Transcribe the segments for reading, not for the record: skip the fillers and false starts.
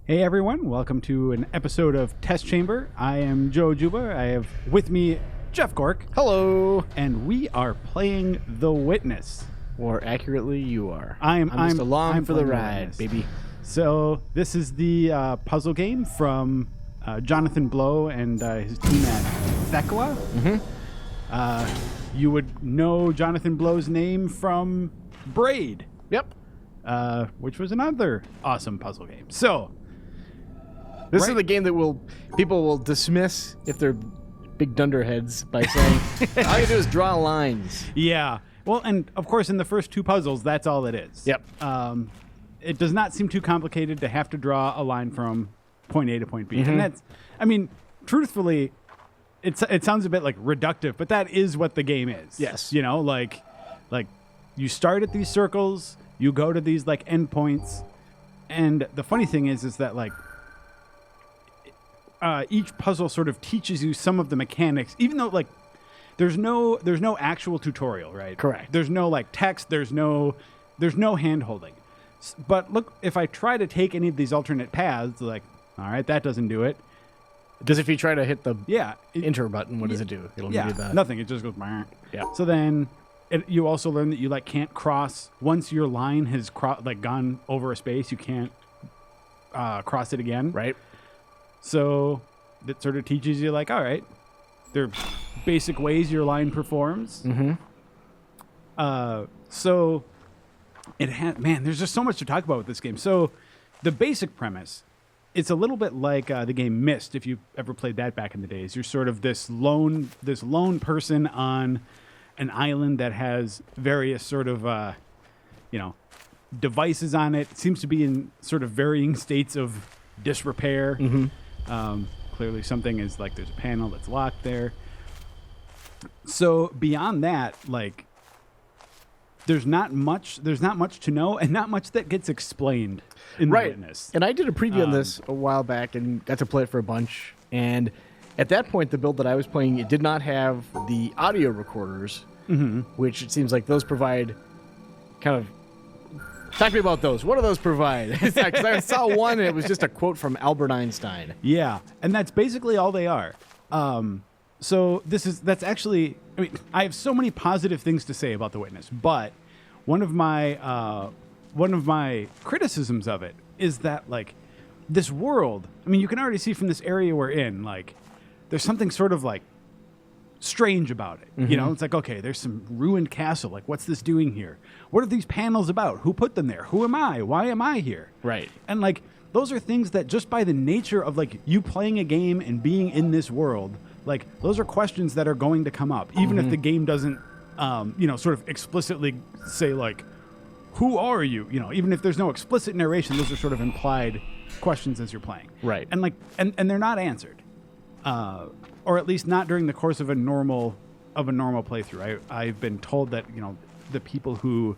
Hey everyone, welcome to an episode of Test Chamber. I am Joe Juba. I have with me Jeff Cork. Hello. And we are playing The Witness. More accurately, you are. I'm just along for the playing ride, Witness. baby. So this is the puzzle game from Jonathan Blow and his team at Thekla. You would know Jonathan Blow's name from Braid. Yep. Which was another awesome puzzle game. So This is the game that people will dismiss if they're big dunderheads by saying, all you do is draw lines. yeah. Well, and of course, in the first two puzzles, that's all it is. Yep. It does not seem too complicated to have to draw a line from point A to point B. And that's, I mean, truthfully, it sounds a bit like reductive, but that is what the game is. Yes. You know, like you start at these circles, you go to these like endpoints, and the funny thing is that like each puzzle sort of teaches you some of the mechanics, even though like there's no actual tutorial, right? Correct. There's no like text. There's no hand holding. But look, if I try to take any of these alternate paths, like, all right, that doesn't do it. Because if you try to hit the Yeah. enter button, what does it do? It'll give you that. Nothing. It just goes. Bah. Yeah. So then, you also learn that you like can't cross once your line has gone over a space. You can't cross it again. Right. So that sort of teaches you like, all right, there are basic ways your line performs. So it man, there's just so much to talk about with this game. So the basic premise, it's a little bit like the game Myst, if you've ever played that back in the days. You're sort of this lone person on an island that has various sort of devices on it. It seems to be in sort of varying states of disrepair. Clearly something is like there's a panel that's locked there. So beyond that, like there's not much to know and not much that gets explained in The Witness. And I did a preview on this a while back and got to play it for a bunch. And at that point, the build that I was playing, it did not have the audio recorders, which it seems like those provide kind of... Talk to me about those. What do those provide? Because I saw one, and it was just a quote from Albert Einstein. Yeah, and that's basically all they are. So that's actually, I mean, I have so many positive things to say about The Witness, but one of my criticisms of it is that like this world, I mean, you can already see from this area we're in, like there's something sort of like strange about it. You know, it's like, okay, there's some ruined castle. Like, what's this doing here? What are these panels about? Who put them there? Who am I? Why am I here? Right. And like, those are things that just by the nature of like you playing a game and being in this world, like those are questions that are going to come up, even if the game doesn't, sort of explicitly say like, who are you? You know, even if there's no explicit narration, those are sort of implied questions as you're playing. Right. And like, and they're not answered. Or at least not during the course of a normal playthrough. I've been told that, you know, the people who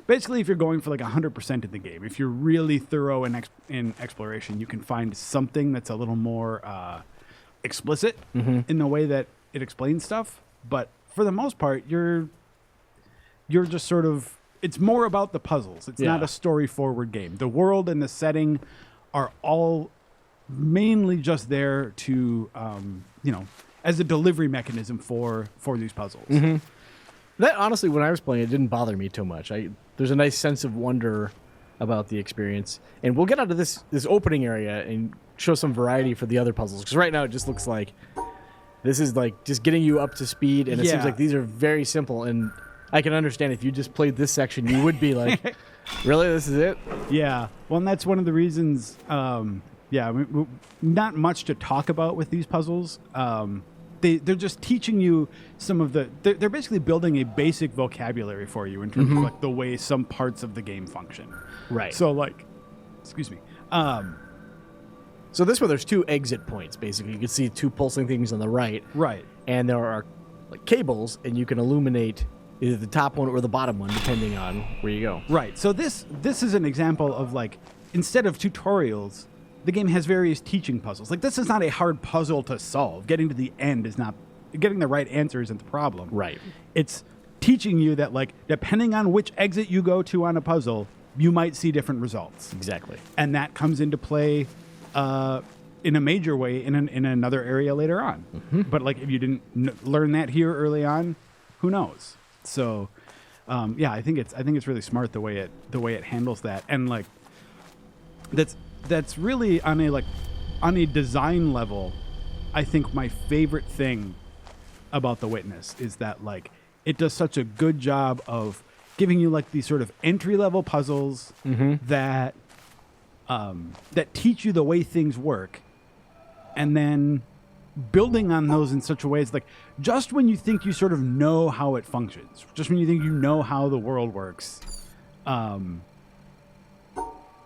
basically, if you're going for like 100% in the game, if you're really thorough in exploration, you can find something that's a little more explicit in the way that it explains stuff. But for the most part, you're just sort of, it's more about the puzzles. It's not a story forward game. The world and the setting are all mainly just there to, as a delivery mechanism for these puzzles. That honestly, when I was playing, it didn't bother me too much. There's a nice sense of wonder about the experience, and we'll get out of this opening area and show some variety for the other puzzles. Because right now, it just looks like this is like just getting you up to speed, and it seems like these are very simple. And I can understand if you just played this section, you would be like, "Really, this is it?" Yeah. Well, and that's one of the reasons. Not much to talk about with these puzzles. They're just teaching you some of the... They're basically building a basic vocabulary for you in terms of like the way some parts of the game function. Right. So like... Excuse me. So this one, there's two exit points, basically. You can see two pulsing things on the right. Right. And there are like cables, and you can illuminate either the top one or the bottom one, depending on where you go. Right. So this is an example of like, instead of tutorials... The game has various teaching puzzles. Like, this is not a hard puzzle to solve. Getting to the end is not... Getting the right answer isn't the problem. Right. It's teaching you that, like, depending on which exit you go to on a puzzle, you might see different results. Exactly. And that comes into play in a major way in another area later on. But like if you didn't learn that here early on, who knows? So I think it's really smart the way it handles that. And like that's really on a design level, I think my favorite thing about The Witness is that like it does such a good job of giving you like these sort of entry level puzzles that teach you the way things work, and then building on those in such a way it's like just when you think you sort of know how it functions, just when you think you know how the world works,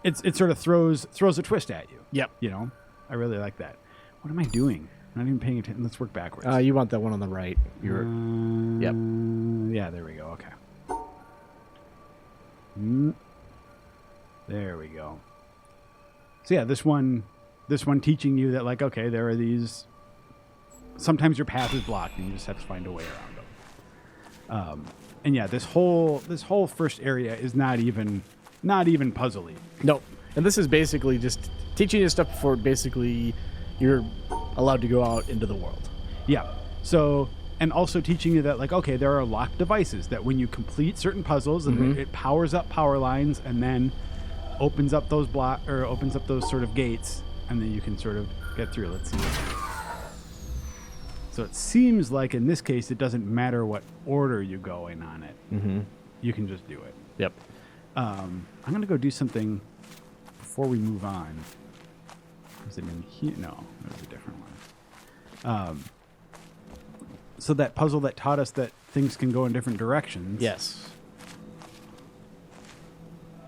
it sort of throws a twist at you. Yep. You know, I really like that. What am I doing? I'm not even paying attention. Let's work backwards. You want that one on the right. Yep. Yeah, there we go. Okay. There we go. So yeah, this one teaching you that like, okay, there are these. Sometimes your path is blocked, and you just have to find a way around them. And yeah, this whole first area is not even puzzly. Nope. And this is basically just teaching you stuff before basically you're allowed to go out into the world. Yeah. So, and also teaching you that like, okay, there are locked devices that when you complete certain puzzles, and it powers up power lines, and then opens up those sort of gates, and then you can sort of get through. Let's see. So it seems like in this case, it doesn't matter what order you go in on it. You can just do it. Yep. I'm going to go do something before we move on. Is it in here? No, there's a different one. So that puzzle that taught us that things can go in different directions. Yes.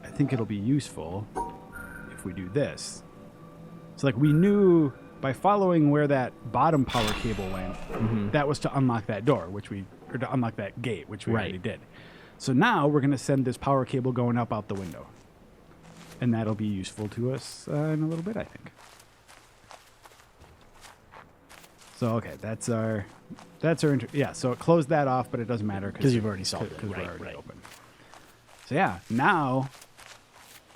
I think it'll be useful if we do this. So like we knew by following where that bottom power cable went, that was to unlock that door, or to unlock that gate, which we already did. So now we're going to send this power cable going up out the window. And that'll be useful to us in a little bit, I think. So, okay, that's our so it closed that off, but it doesn't matter. Because you've already solved it. Because we're already open. So yeah, now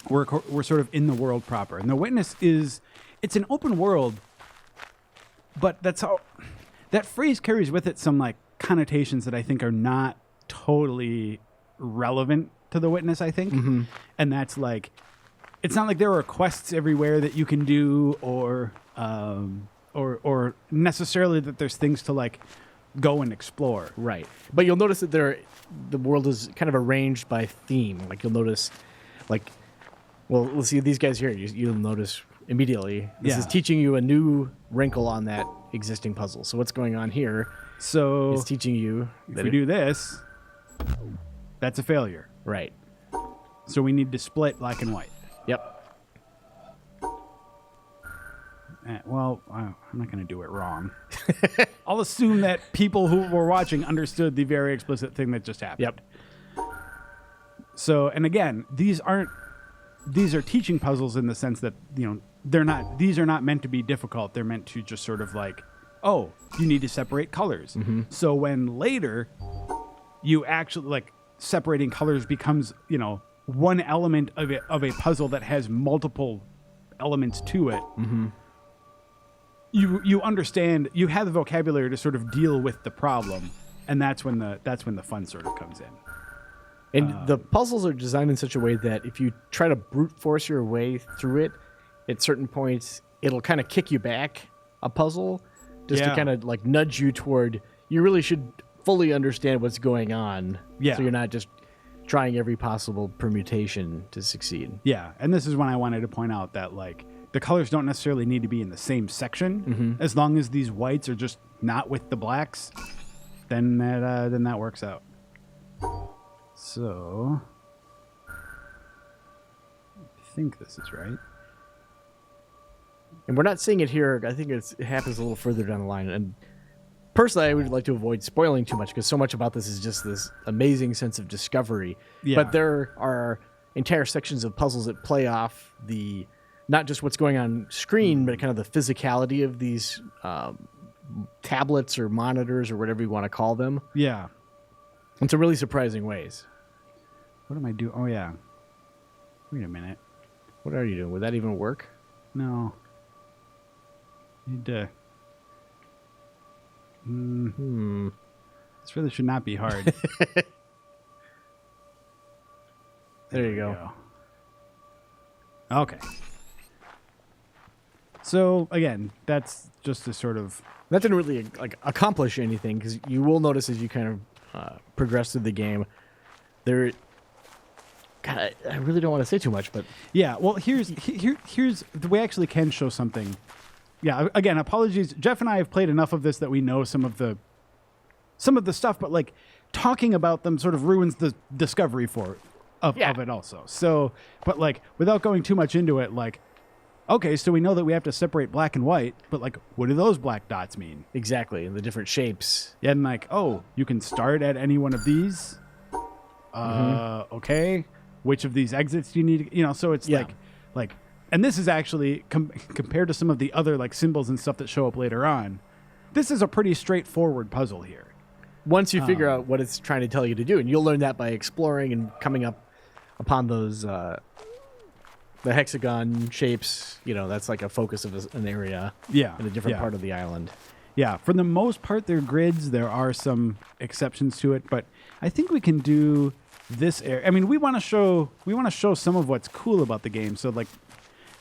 we're sort of in the world proper. And The Witness it's an open world, but that phrase carries with it some like connotations that I think are not totally relevant to The Witness, I think. And that's like, it's not like there are quests everywhere that you can do or necessarily that there's things to like go and explore. Right. But you'll notice that the world is kind of arranged by theme. Like you'll notice like, well, let's see these guys here. You'll notice immediately. This is teaching you a new wrinkle on that existing puzzle. So what's going on here? So it's teaching you if we do this, that's a failure. Right. So we need to split black and white. Yep. Well, I'm not going to do it wrong. I'll assume that people who were watching understood the very explicit thing that just happened. Yep. So, and again, these are teaching puzzles in the sense that, you know, these are not meant to be difficult. They're meant to just sort of like, oh, you need to separate colors. So when later you actually like separating colors becomes, you know, one element of a puzzle that has multiple elements to it. You understand, you have the vocabulary to sort of deal with the problem, and that's when the fun sort of comes in. And the puzzles are designed in such a way that if you try to brute force your way through it, at certain points, it'll kind of kick you back a puzzle just to kind of like nudge you toward, you really should fully understand what's going on. Yeah. So you're not just trying every possible permutation to succeed. Yeah. And this is when I wanted to point out that like the colors don't necessarily need to be in the same section. As long as these whites are just not with the blacks, then that works out. So, I think this is right. And we're not seeing it here. I think it happens a little further down the line. And personally, I would like to avoid spoiling too much because so much about this is just this amazing sense of discovery. Yeah. But there are entire sections of puzzles that play off the not just what's going on screen, but kind of the physicality of these tablets or monitors or whatever you want to call them. Yeah. In some really surprising ways. What am I doing? Oh, yeah. Wait a minute. What are you doing? Would that even work? No. Need to. This really should not be hard. There you go. Okay. So again, that's just a sort of. That didn't really like accomplish anything because you will notice as you kind of progress through the game, there. God, I really don't want to say too much, but Yeah. Well, here's we actually can show something. Yeah. Again, apologies. Jeff and I have played enough of this that we know some of the stuff, but like talking about them sort of ruins the discovery of it also. So, but like without going too much into it, like. Okay, so we know that we have to separate black and white, but like, what do those black dots mean? exactly the different shapes. Yeah, and like, oh, you can start at any one of these. Okay, which of these exits do you need? So it's like, and this is actually compared to some of the other like symbols and stuff that show up later on. This is a pretty straightforward puzzle here. Once you figure out what it's trying to tell you to do, and you'll learn that by exploring and coming up upon those. The hexagon shapes, that's like a focus of an area in a different part of the island. Yeah, for the most part, they're grids. There are some exceptions to it, but I think we can do this area. I mean, we want to show some of what's cool about the game. So, like,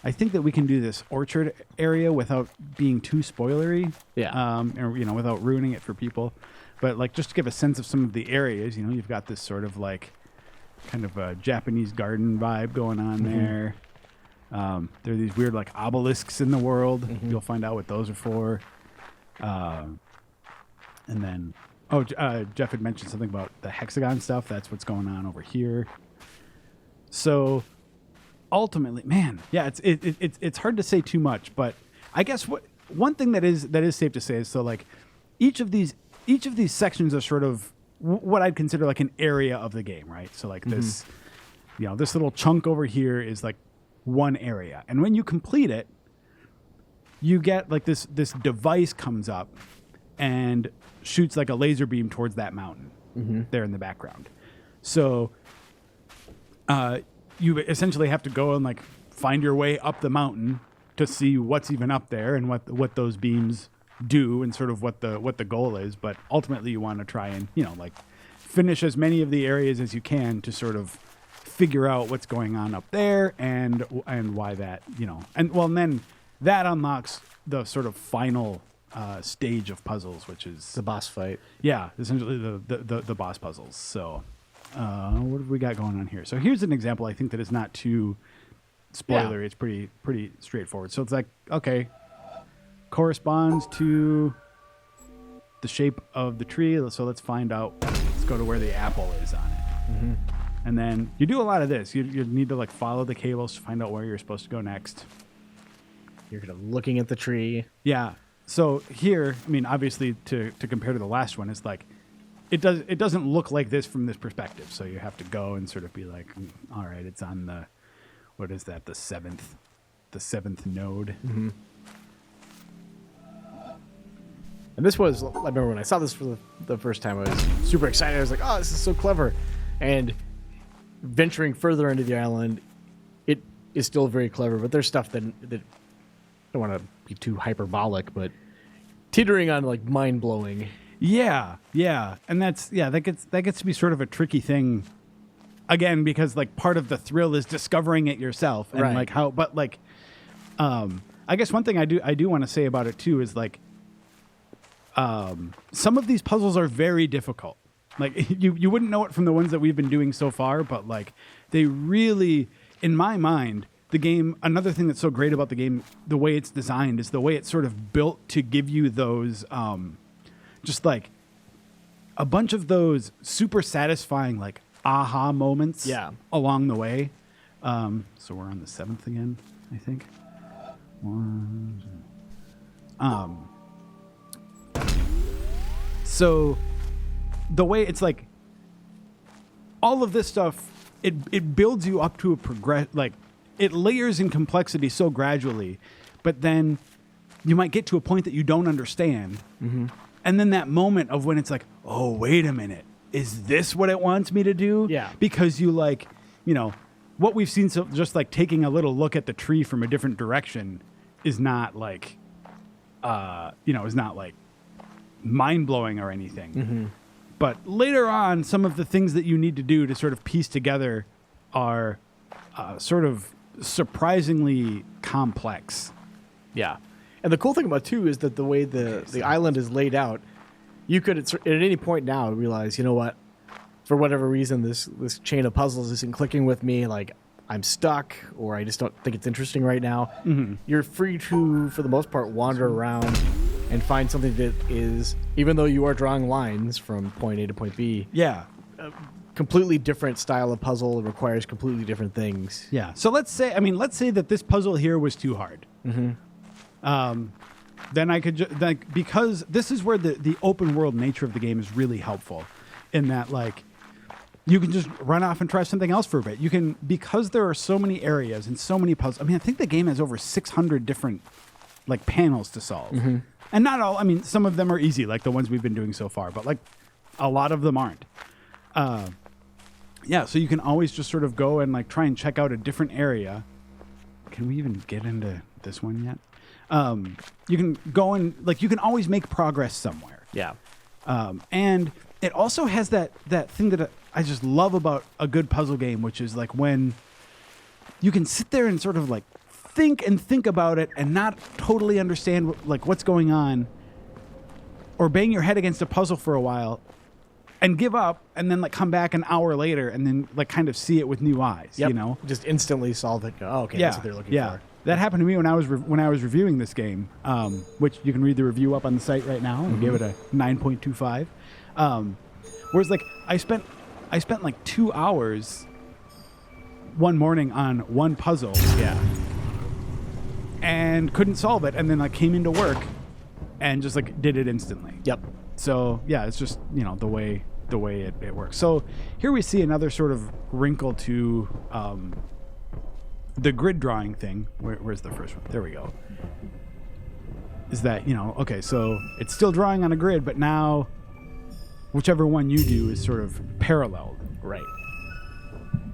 I think that we can do this orchard area without being too spoilery. Yeah. Or without ruining it for people. But like, just to give a sense of some of the areas, you've got this sort of like, kind of a Japanese garden vibe going on there. There are these weird like obelisks in the world. You'll find out what those are for. And then, Jeff had mentioned something about the hexagon stuff. That's what's going on over here. So ultimately, man, yeah, it's hard to say too much, but I guess one thing that is safe to say is, so like each of these sections are sort of what I'd consider like an area of the game, right? So like this, this little chunk over here is like one area, and when you complete it, you get like this device comes up and shoots like a laser beam towards that mountain there in the background. So you essentially have to go and like find your way up the mountain to see what's even up there and what those beams do and sort of what the goal is. But ultimately you want to try and like finish as many of the areas as you can to sort of figure out what's going on up there and why that, and then that unlocks the sort of final stage of puzzles, which is The boss fight. Yeah, essentially the boss puzzles. So what have we got going on here? So here's an example I think that is not too spoilery. Yeah. It's pretty straightforward. So it's like, okay, corresponds to the shape of the tree. So let's find out. Let's go to where the apple is on it. And then you do a lot of this. You need to like follow the cables to find out where you're supposed to go next. You're kind of looking at the tree. Yeah. So here, I mean, obviously to compare to the last one, it's like it doesn't look like this from this perspective. So you have to go and sort of be like, all right, it's on the, what is that? The seventh node. And this was, I remember when I saw this for the first time, I was super excited. I was like, oh, this is so clever. And venturing further into the island, it is still very clever, but there's stuff that I don't want to be too hyperbolic, but teetering on like mind-blowing. Yeah. And that gets to be sort of a tricky thing again, because like part of the thrill is discovering it yourself and like how, but like, I guess one thing I do want to say about it too is like, some of these puzzles are very difficult. Like you wouldn't know it from the ones that we've been doing so far, but like they really, in my mind, the game, another thing that's so great about the game, the way it's designed is the way it's sort of built to give you those, just like a bunch of those super satisfying, like aha moments along the way. So we're on the 7th again, I think. So the way it's like all of this stuff, it builds you up to a like it layers in complexity so gradually, but then you might get to a point that you don't understand. And then that moment of when it's like, oh, wait a minute, is this what it wants me to do? Yeah. Because you like, what we've seen, so just like taking a little look at the tree from a different direction is not like, is not like mind blowing or anything. Mm-hmm. But later on, some of the things that you need to do to sort of piece together are sort of surprisingly complex. Yeah. And the cool thing about it, too, is that the way the island is laid out, you could at any point now realize, you know what, for whatever reason, this chain of puzzles isn't clicking with me. Like, I'm stuck, or I just don't think it's interesting right now. Mm-hmm. You're free to, for the most part, wander around and find something that is, even though you are drawing lines from point A to point B, Yeah. completely different style of puzzle. It requires completely different things. Yeah. So let's say that this puzzle here was too hard. Mm-hmm. Then I could because this is where the open world nature of the game is really helpful, in that like you can just run off and try something else for a bit. You can, because there are so many areas and so many puzzles. I mean, I think the game has over 600 different like panels to solve, and not all. I mean, some of them are easy, like the ones we've been doing so far, but like a lot of them aren't. Yeah, so you can always just sort of go and like try and check out a different area. Can we even get into this one yet? You can go and like you can always make progress somewhere. Yeah. And it also has that thing that I just love about a good puzzle game, which is like when you can sit there and sort of like think about it and not totally understand like what's going on, or bang your head against a puzzle for a while and give up, and then like come back an hour later and then like kind of see it with new eyes. Yep. You know, just instantly solve it. Oh, okay, that's what they're looking for. That happened to me when I was reviewing this game, which you can read the review up on the site right now, and give it a 9.25. Whereas like I spent like 2 hours one morning on one puzzle, and couldn't solve it, and then like came into work and just like did it instantly. Yep. So yeah, it's just the way it works. So here we see another sort of wrinkle to the grid drawing thing. Where's the first one? There we go. Is that okay? So it's still drawing on a grid, but now whichever one you do is sort of paralleled. Right.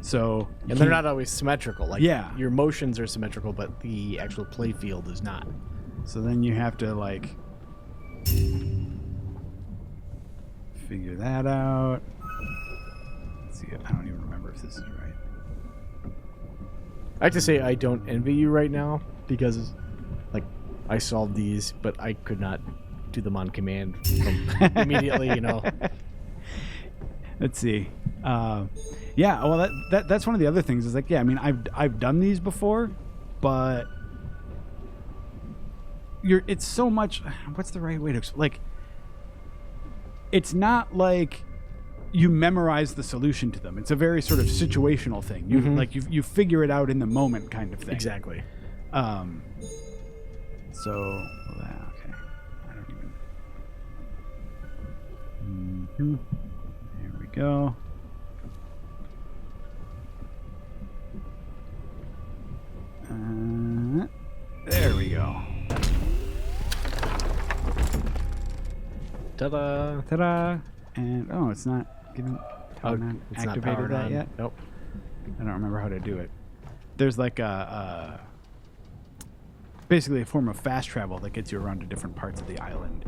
So And they're not always symmetrical. Like Yeah. your motions are symmetrical, but the actual play field is not. So then you have to like figure that out. Let's see, I don't even remember if this is right. I have to say I don't envy you right now because, like, I solved these, but I could not do them on command immediately. Let's see. Yeah. Well, that's one of the other things. Is like, yeah. I mean, I've done these before, but it's so much. What's the right way to like? It's not like you memorize the solution to them. It's a very sort of situational thing. You like you figure it out in the moment, kind of thing. Exactly. So okay. I don't even. There we go. There we go. Ta-da! Ta-da! And it's not giving. Not It's not activated powered that on yet. Nope. I don't remember how to do it. There's like basically a form of fast travel that gets you around to different parts of the island.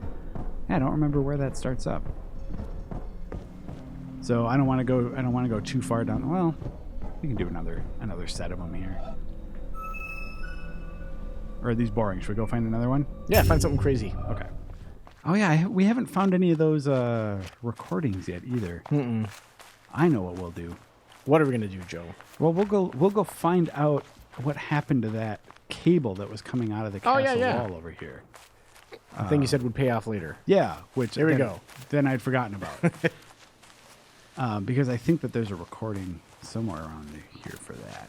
Yeah, I don't remember where that starts up. So I don't want to go too far down. Well, we can do another set of them here. Or are these boring? Should we go find another one? Yeah, find something crazy. Okay. Oh yeah, we haven't found any of those recordings yet either. I know what we'll do. What are we gonna do, Joe? Well, we'll go find out what happened to that cable that was coming out of the castle wall over here. The thing you said would pay off later. Yeah, which There we go. Then I'd forgotten about. Because I think that there's a recording somewhere around here for that.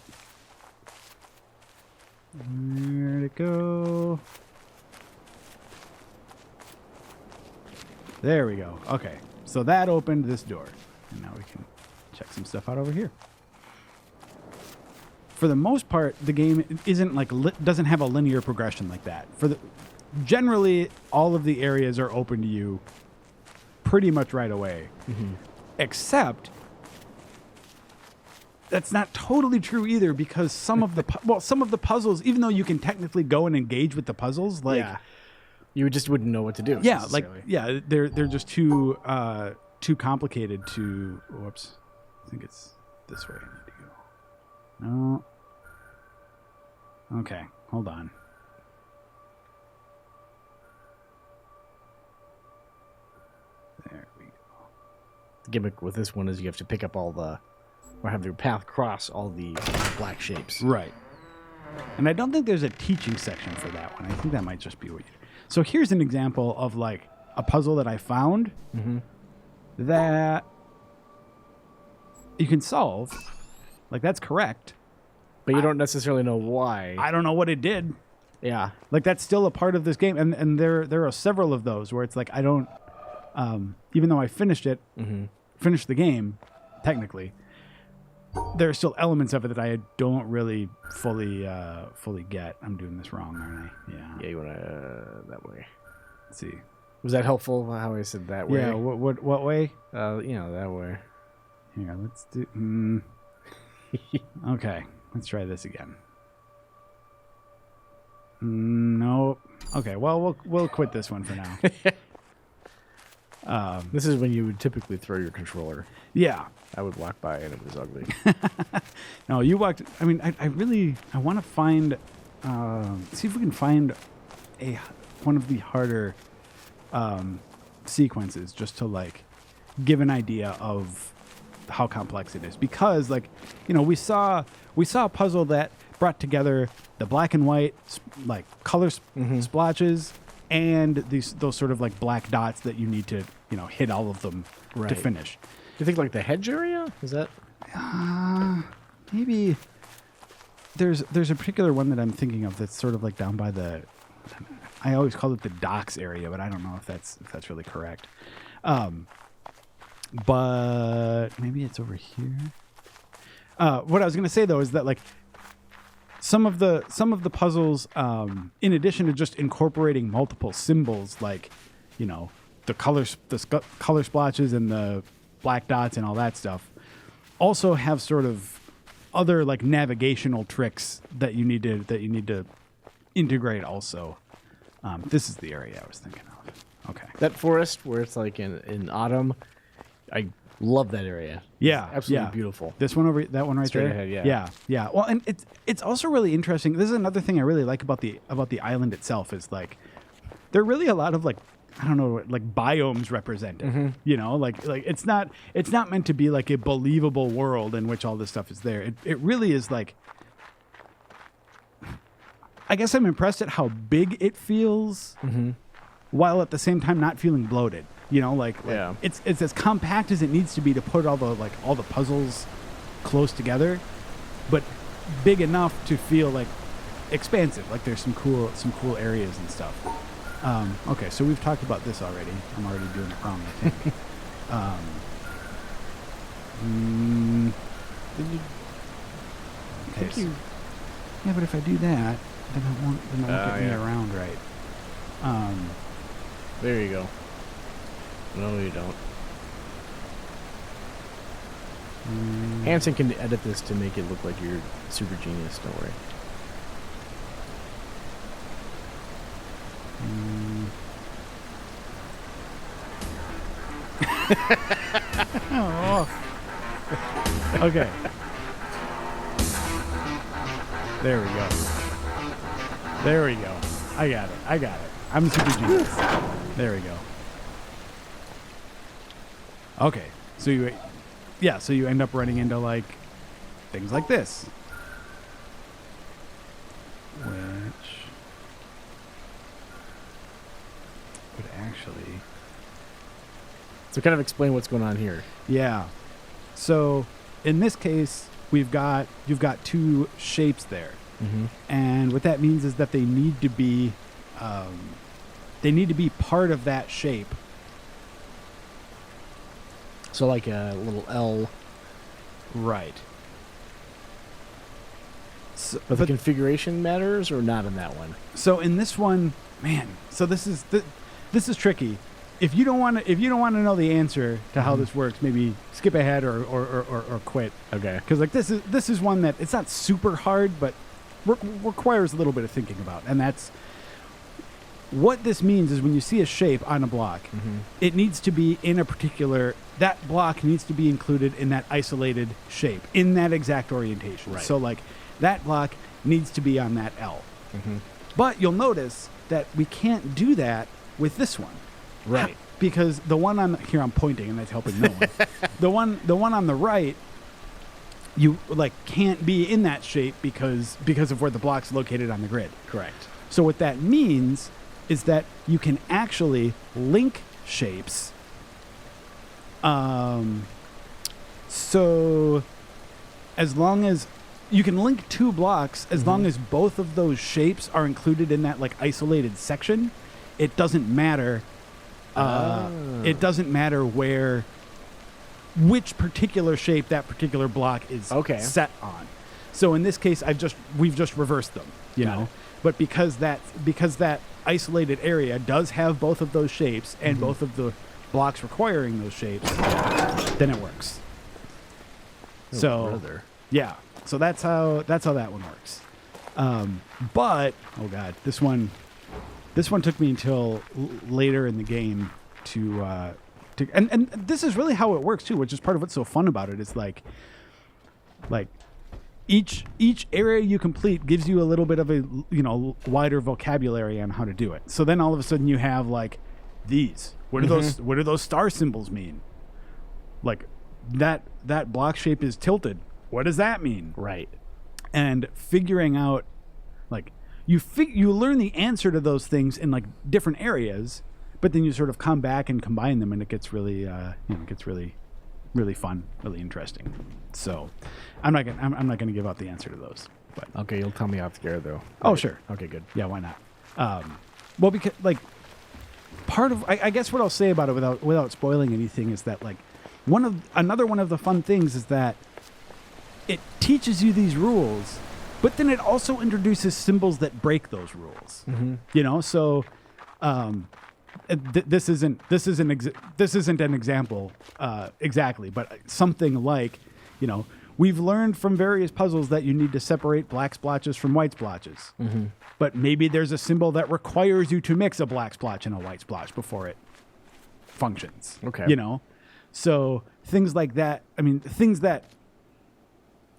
Where'd it go? There we go. Okay, so that opened this door, and now we can check some stuff out over here. For the most part, the game isn't like doesn't have a linear progression like that. Generally, all of the areas are open to you pretty much right away, except that's not totally true either, because some of the puzzles, even though you can technically go and engage with the puzzles, like yeah. You just wouldn't know what to do. yeah, like necessarily. they're just too complicated to. Whoops, I think it's this way I need to go. No. Okay, hold on. There we go. The gimmick with this one is you have to pick up or have your path cross all the black shapes. Right. And I don't think there's a teaching section for that one. I think that might just be what you do. So here's an example of like a puzzle that I found that you can solve. Like, that's correct. But you don't necessarily know why. I don't know what it did. Yeah. Like, that's still a part of this game. And there are several of those where it's like, I don't, even though I finished it, finished the game, technically, there are still elements of it that I don't really fully get. I'm doing this wrong, aren't I? Yeah. Yeah, you want to that way. Let's see. Was that helpful how I said that way? Yeah, what way? That way. Here, let's do... Okay, let's try this again. Nope. Okay, well, we'll quit this one for now. This is when you would typically throw your controller. Yeah. I would walk by and it was ugly. No, you walked... I mean, I want to find... see if we can find one of the harder sequences just to, like, give an idea of how complex it is. Because, like, you know, we saw a puzzle that brought together the black and white, like, color splotches and those sort of, like, black dots that you need to, you know, hit all of them to finish. Do you think, like, the hedge area? Is that... Maybe there's a particular one that I'm thinking of that's sort of like down by the... I always call it the docks area, but I don't know if that's really correct. But maybe it's over here. What I was going to say though is that, like, some of the puzzles, in addition to just incorporating multiple symbols, like, you know, the color splotches and the black dots and all that stuff, also have sort of other, like, navigational tricks that you need to integrate also. This is the area I was thinking of. Okay. That forest where it's like in autumn, I love that area. Yeah, It's absolutely beautiful. This one that one right Straight there. ahead, yeah. Yeah. Well, and it's also really interesting. This is another thing I really like about the island itself is, like, there are really a lot of, like, I don't know, like, biomes represented. You know, like it's not meant to be like a believable world in which all this stuff is there. It really is, like, I guess I'm impressed at how big it feels, while at the same time not feeling bloated. You know, like yeah. it's as compact as it needs to be to put all the puzzles close together, but big enough to feel like expansive. Like there's some cool areas and stuff. Okay, so we've talked about this already. I'm already doing it wrong, I think. Okay. Yeah, but if I do that, then it won't get me around right. There you go. No, you don't. Hanson can edit this to make it look like you're super genius. Don't worry. Oh. Okay. There we go. I got it. I'm super genius. There we go. Okay. So you end up running into, like, things like this. Which would actually... So kind of explain what's going on here. Yeah. So in this case, you've got two shapes there. And what that means is that they need to be part of that shape. So like a little L. Right. So, but the configuration matters or not in that one? So in this one, man, so this is tricky if you don't want to know the answer to how this works, maybe skip ahead or quit. Okay. Because like this is one that it's not super hard, but requires a little bit of thinking about, and that's what this means. Is when you see a shape on a block, it needs to be in a particular. That block needs to be included in that isolated shape, in that exact orientation. Right. So like that block needs to be on that L. But you'll notice that we can't do that with this one. Right. Because the one on here, I'm pointing and that's helping no one. the one on the right, you like can't be in that shape because of where the block's located on the grid. Correct. So what that means is that you can actually link shapes. So as long as you can link two blocks, as long as both of those shapes are included in that like isolated section, it doesn't matter. It doesn't matter which particular shape that particular block is set on. So in this case, we've just reversed them, you know. But because that isolated area does have both of those shapes and both of the blocks requiring those shapes, then it works. Yeah. So that's how that one works. But oh god, this one took me until later in the game to and this is really how it works too, which is part of what's so fun about it. Is like each area you complete gives you a little bit of a wider vocabulary on how to do it. So then all of a sudden you have like these. What do those star symbols mean? Like that block shape is tilted. What does that mean? Right. And figuring out like you learn the answer to those things in like different areas, but then you sort of come back and combine them, and it gets really really fun, really interesting. So I'm not gonna give out the answer to those. But okay, you'll tell me off the air though. Oh sure. Okay, good. Yeah, why not? Well, because like part of I guess what I'll say about it without spoiling anything is that like another one of the fun things is that it teaches you these rules, but then it also introduces symbols that break those rules. So this isn't an example exactly, but something like, we've learned from various puzzles that you need to separate black splotches from white splotches. But maybe there's a symbol that requires you to mix a black splotch and a white splotch before it functions. Okay. So things like that. I mean,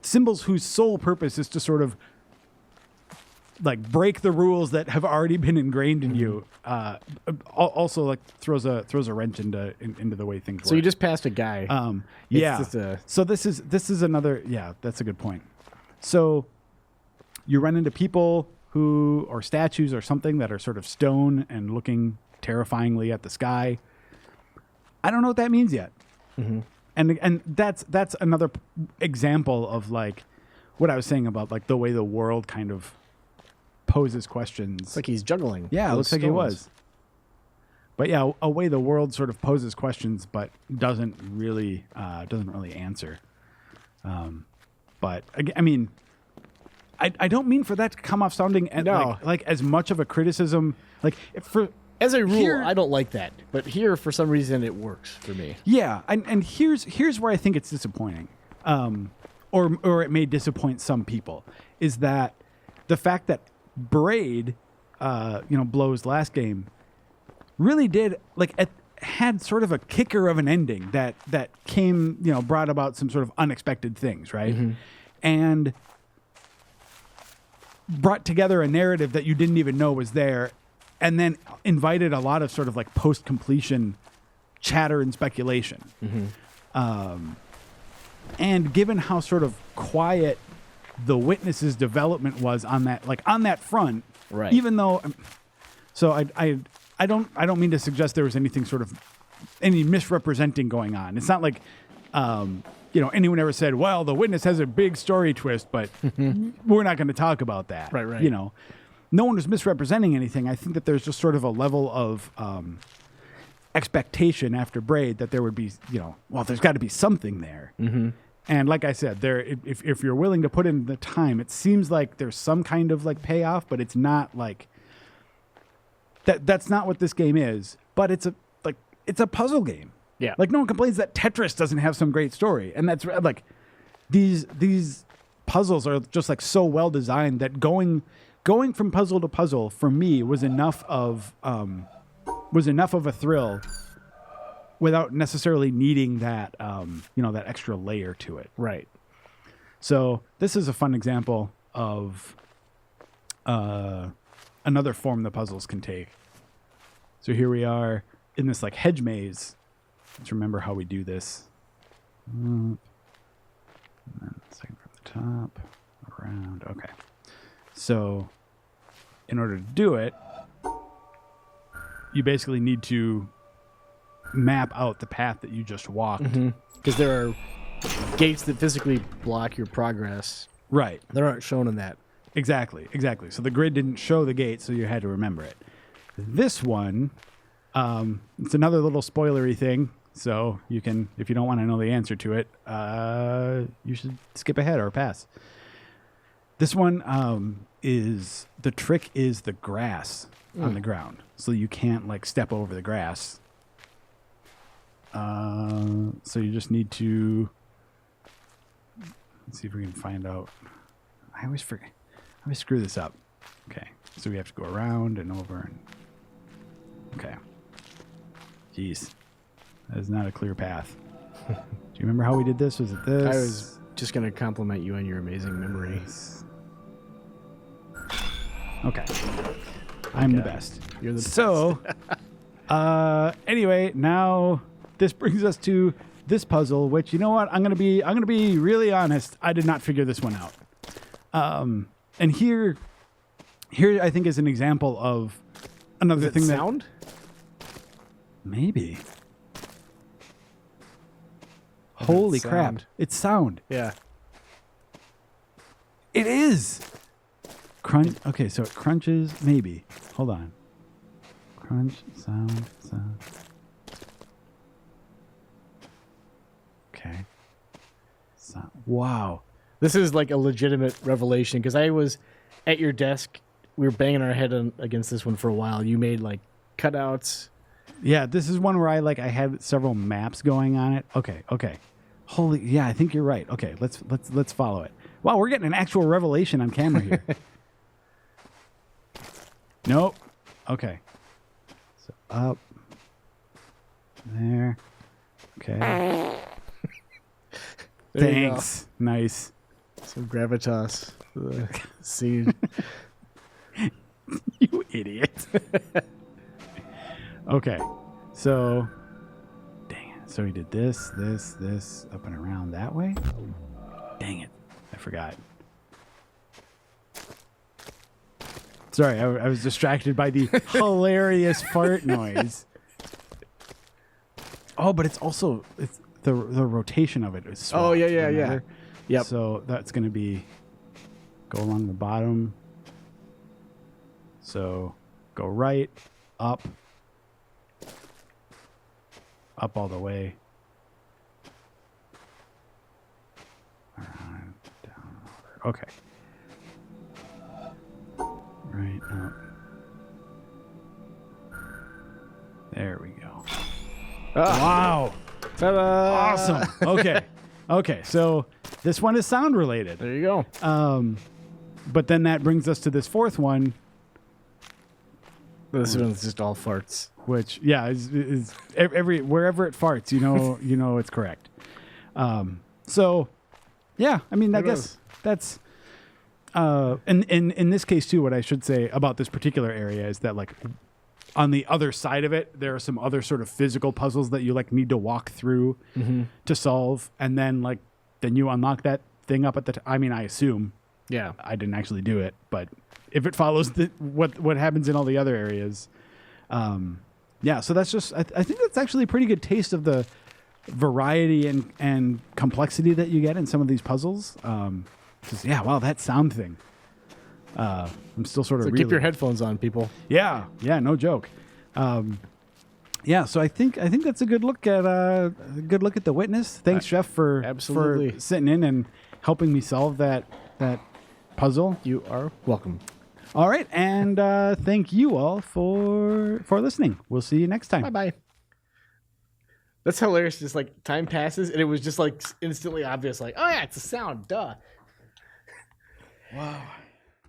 symbols whose sole purpose is to sort of like break the rules that have already been ingrained in you. Also, like throws a wrench into the way things work. So you just passed a guy. Yeah. So this is another. Yeah, that's a good point. So you run into people or statues or something that are sort of stone and looking terrifyingly at the sky. I don't know what that means yet. And that's another example of like what I was saying about like the way the world kind of poses questions. It's like he's juggling. Yeah, it looks like he was. But yeah, a way the world sort of poses questions, but doesn't really answer. But I mean, I don't mean for that to come off sounding like as much of a criticism. Like as a rule, I don't like that, but here for some reason it works for me. Yeah, and here's where I think it's disappointing, or it may disappoint some people, is that the fact that Braid, Blow's last game, really did had sort of a kicker of an ending that came, brought about some sort of unexpected things, right? And brought together a narrative that you didn't even know was there, and then invited a lot of sort of like post-completion chatter and speculation. And given how sort of quiet the Witness's development was on that front, right? Even though, so I don't mean to suggest there was anything sort of any misrepresenting going on. It's not like anyone ever said, well, the Witness has a big story twist, but we're not going to talk about that. Right. No one was misrepresenting anything. I think that there's just sort of a level of expectation after Braid that there would be, there's got to be something there. And like I said, if you're willing to put in the time, it seems like there's some kind of like payoff, but it's not like that. That's not what this game is. But it's it's a puzzle game. Yeah. Like no one complains that Tetris doesn't have some great story, and that's like these puzzles are just like so well designed that going from puzzle to puzzle for me was enough of a thrill without necessarily needing that that extra layer to it. Right. So this is a fun example of another form the puzzles can take. So here we are in this like hedge maze. Let's remember how we do this. And then second from the top, around. Okay. So in order to do it, you basically need to map out the path that you just walked. Because there are gates that physically block your progress. Right. They aren't shown in that. Exactly. So the grid didn't show the gate, so you had to remember it. This one, it's another little spoilery thing. So you can, if you don't want to know the answer to it, you should skip ahead or pass. This one is the trick is the grass on the ground, so you can't like step over the grass. So you just need to let's see if we can find out. I always forget. I always screw this up. Okay, so we have to go around and over. And okay. Jeez. That is not a clear path. Do you remember how we did this? Was it this? I was just going to compliment you on your amazing memory. Okay. I'm the best. You're the so, anyway, now this brings us to this puzzle, which, you know what? I'm gonna be really honest. I did not figure this one out. And here I think is an example of another thing sound? Maybe. Holy crap. Sound. It's sound. Yeah. It is. Crunch. Okay, so it crunches. Maybe. Hold on. Crunch, sound. Okay. Wow. This is like a legitimate revelation because I was at your desk. We were banging our head against this one for a while. You made like cutouts. Yeah, this is one where I had several maps going on it. Okay. Holy, yeah, I think you're right. Okay, let's follow it. Wow, we're getting an actual revelation on camera here. Nope. Okay. So up. There. Okay. Thanks. Nice. Some gravitas. Seed. You idiot. Okay. So, dang it. So we did this, up and around that way. Dang it. I forgot. Sorry, I was distracted by the hilarious fart noise. Oh, but it's the rotation of it is swapped. Oh, yeah. Remember? Yep. So that's going to be go along the bottom. So go right, up all the way. Around, down, over. Okay. Right up. There we go. Wow. Ta-da! Awesome. Okay. So this one is sound related. There you go. But then that brings us to this fourth one, This one's just all farts. which is wherever it farts, you know it's correct. So yeah, I mean, I guess that's in this case too. What I should say about this particular area is that like on the other side of it, there are some other sort of physical puzzles that you like need to walk through to solve, and then you unlock that thing up at the. I mean, I assume. Yeah. I didn't actually do it, but if it follows what happens in all the other areas, yeah. So that's just. I think that's actually a pretty good taste of the variety and complexity that you get in some of these puzzles. Just wow, that sound thing. I'm still sort of So keep your headphones on, people. Yeah, no joke. Yeah, so I think that's a good look at The Witness. Thanks, Jeff, for sitting in and helping me solve that puzzle. You are welcome. All right, and thank you all for listening. We'll see you next time. Bye-bye. That's hilarious. Just like time passes and it was just like instantly obvious. Like, oh yeah, it's a sound. Duh. Wow.